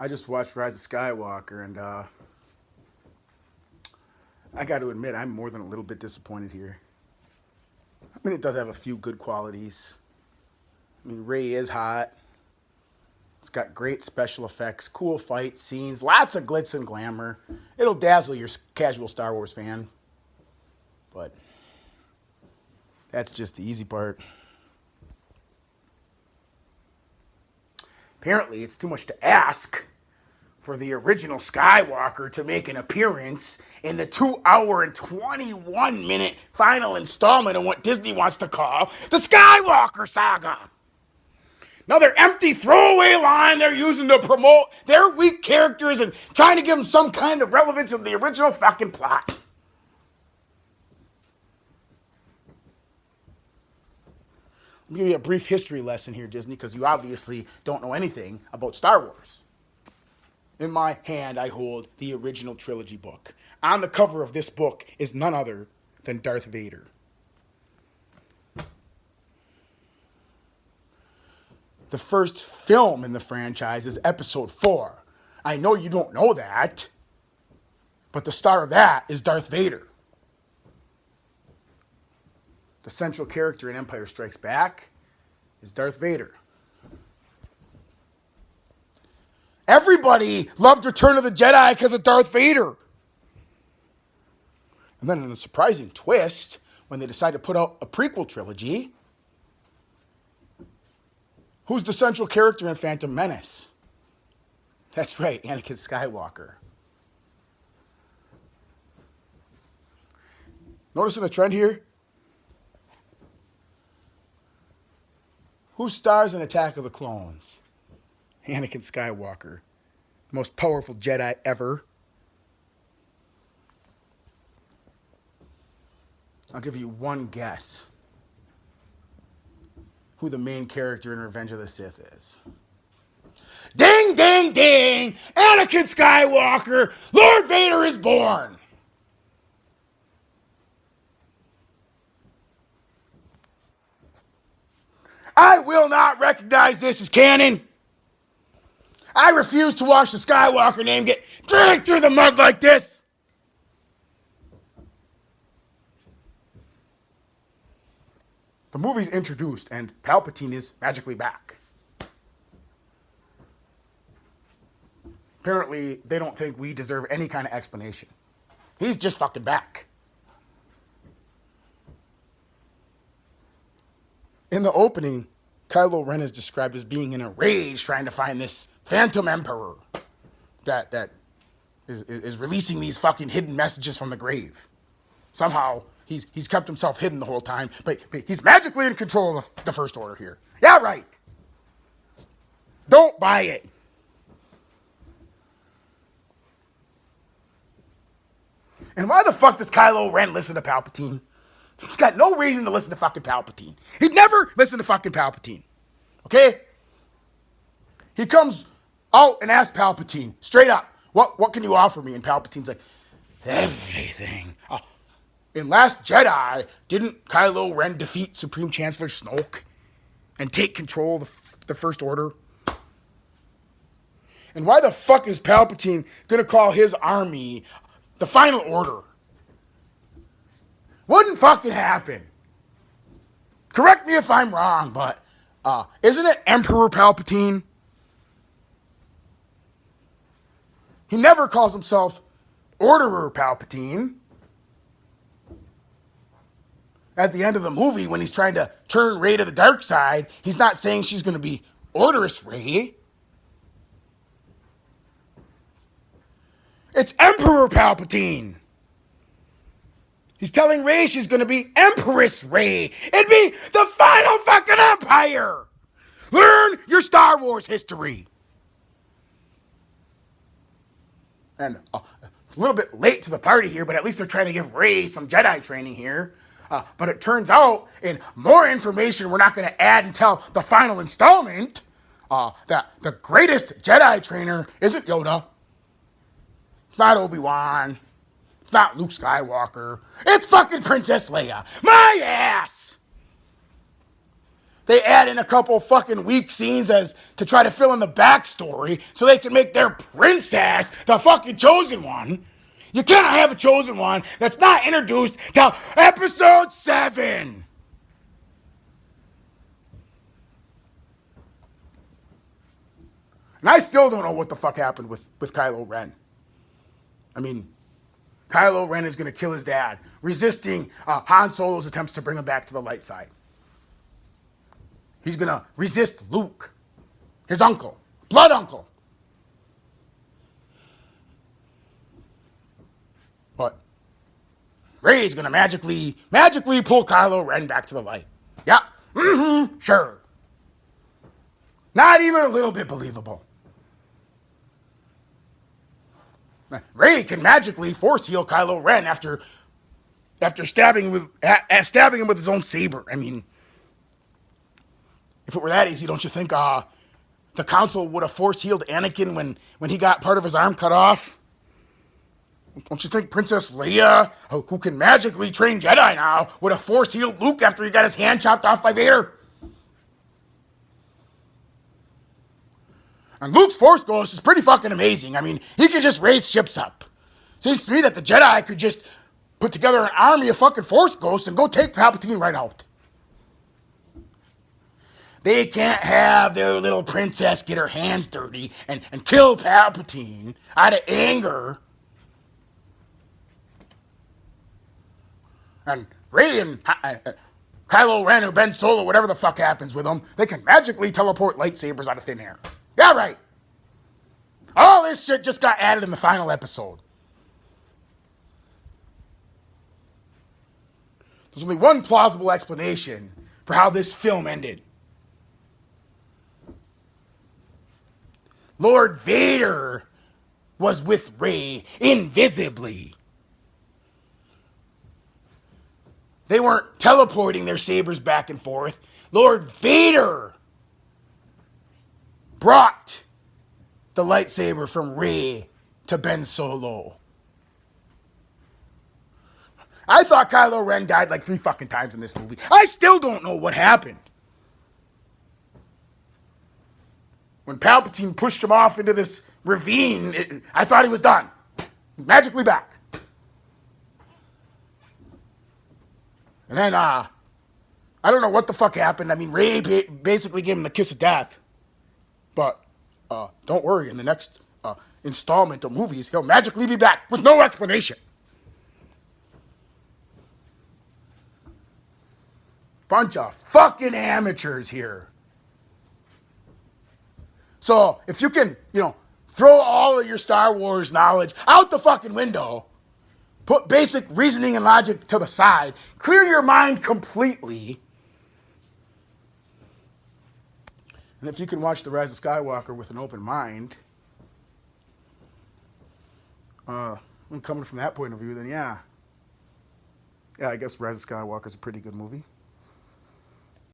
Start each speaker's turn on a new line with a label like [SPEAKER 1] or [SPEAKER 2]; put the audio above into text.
[SPEAKER 1] I just watched Rise of Skywalker, and I got to admit, I'm more than a little bit disappointed here. I mean, it does have a few good qualities. I mean, Rey is hot. It's got great special effects, cool fight scenes, lots of glitz and glamour. It'll dazzle your casual Star Wars fan. But that's just the easy part. Apparently, it's too much to ask for the original Skywalker to make an appearance in the 2 hour and 21-minute final installment of what Disney wants to call the Skywalker Saga. Another empty throwaway line they're using to promote their weak characters and trying to give them some kind of relevance in the original fucking plot. Let me give you a brief history lesson here, Disney, because you obviously don't know anything about Star Wars. In my hand, I hold the original trilogy book. On the cover of this book is none other than Darth Vader. The first film in the franchise is Episode 4. I know you don't know that, but the star of that is Darth Vader. The central character in Empire Strikes Back is Darth Vader. Everybody loved Return of the Jedi because of Darth Vader. And then in a surprising twist, when they decide to put out a prequel trilogy, who's the central character in Phantom Menace? That's right, Anakin Skywalker. Noticing a trend here? Who stars in Attack of the Clones? Anakin Skywalker. The most powerful Jedi ever. I'll give you one guess who the main character in Revenge of the Sith is. Ding, ding, ding! Anakin Skywalker! Lord Vader is born! I will not recognize this as canon. I refuse to watch the Skywalker name get dragged through the mud like this. The movie's introduced and Palpatine is magically back. Apparently, they don't think we deserve any kind of explanation. He's just fucking back. In the opening, Kylo Ren is described as being in a rage trying to find this Phantom Emperor that is releasing these fucking hidden messages from the grave. Somehow, he's kept himself hidden the whole time, but he's magically in control of the First Order here. Yeah, right. Don't buy it. And why the fuck does Kylo Ren listen to Palpatine? He's got no reason to listen to fucking Palpatine. He'd never listen to fucking Palpatine. Okay? He comes out and asks Palpatine, straight up, what can you offer me? And Palpatine's like, everything. In Last Jedi, didn't Kylo Ren defeat Supreme Chancellor Snoke and take control of the First Order? And why the fuck is Palpatine gonna call his army the Final Order? Wouldn't fucking happen. Correct me if I'm wrong, but isn't it Emperor Palpatine? He never calls himself Orderer Palpatine. At the end of the movie, when he's trying to turn Rey to the dark side, he's not saying she's going to be Orderess Rey. It's Emperor Palpatine. He's telling Rey she's going to be Empress Rey. It'd be the final fucking empire. Learn your Star Wars history. And a little bit late to the party here, but at least they're trying to give Rey some Jedi training here. But it turns out, in more information we're not going to add until the final installment, that the greatest Jedi trainer isn't Yoda. It's not Obi-Wan. It's not Luke Skywalker. It's fucking Princess Leia. My ass! They add in a couple fucking weak scenes as to try to fill in the backstory so they can make their princess the fucking chosen one. You cannot have a chosen one that's not introduced till episode 7. And I still don't know what the fuck happened with Kylo Ren. I mean, Kylo Ren is going to kill his dad, resisting Han Solo's attempts to bring him back to the light side. He's going to resist Luke, his uncle, blood uncle. But Rey's going to magically pull Kylo Ren back to the light. Yeah, sure. Not even a little bit believable. Rey can magically force heal Kylo Ren after stabbing him with his own saber. I mean, if it were that easy, don't you think the council would have force healed Anakin when he got part of his arm cut off? Don't you think Princess Leia, who can magically train Jedi now, would have force healed Luke after he got his hand chopped off by Vader? And Luke's Force Ghost is pretty fucking amazing. I mean, he could just raise ships up. Seems to me that the Jedi could just put together an army of fucking Force Ghosts and go take Palpatine right out. They can't have their little princess get her hands dirty and kill Palpatine out of anger. And Rey and Kylo Ren or Ben Solo, whatever the fuck happens with them, they can magically teleport lightsabers out of thin air. Yeah, right. All this shit just got added in the final episode. There's only one plausible explanation for how this film ended. Lord Vader was with Rey invisibly. They weren't teleporting their sabers back and forth. Lord Vader brought the lightsaber from Rey to Ben Solo. I thought Kylo Ren died like 3 fucking times in this movie. I still don't know what happened. When Palpatine pushed him off into this ravine, I thought he was done. Magically back. And then, I don't know what the fuck happened. I mean, Rey basically gave him the kiss of death. But don't worry, in the next installment of movies, he'll magically be back with no explanation. Bunch of fucking amateurs here. So if you can, throw all of your Star Wars knowledge out the fucking window, put basic reasoning and logic to the side, clear your mind completely, and if you can watch The Rise of Skywalker with an open mind, coming from that point of view, then yeah, I guess Rise of Skywalker is a pretty good movie.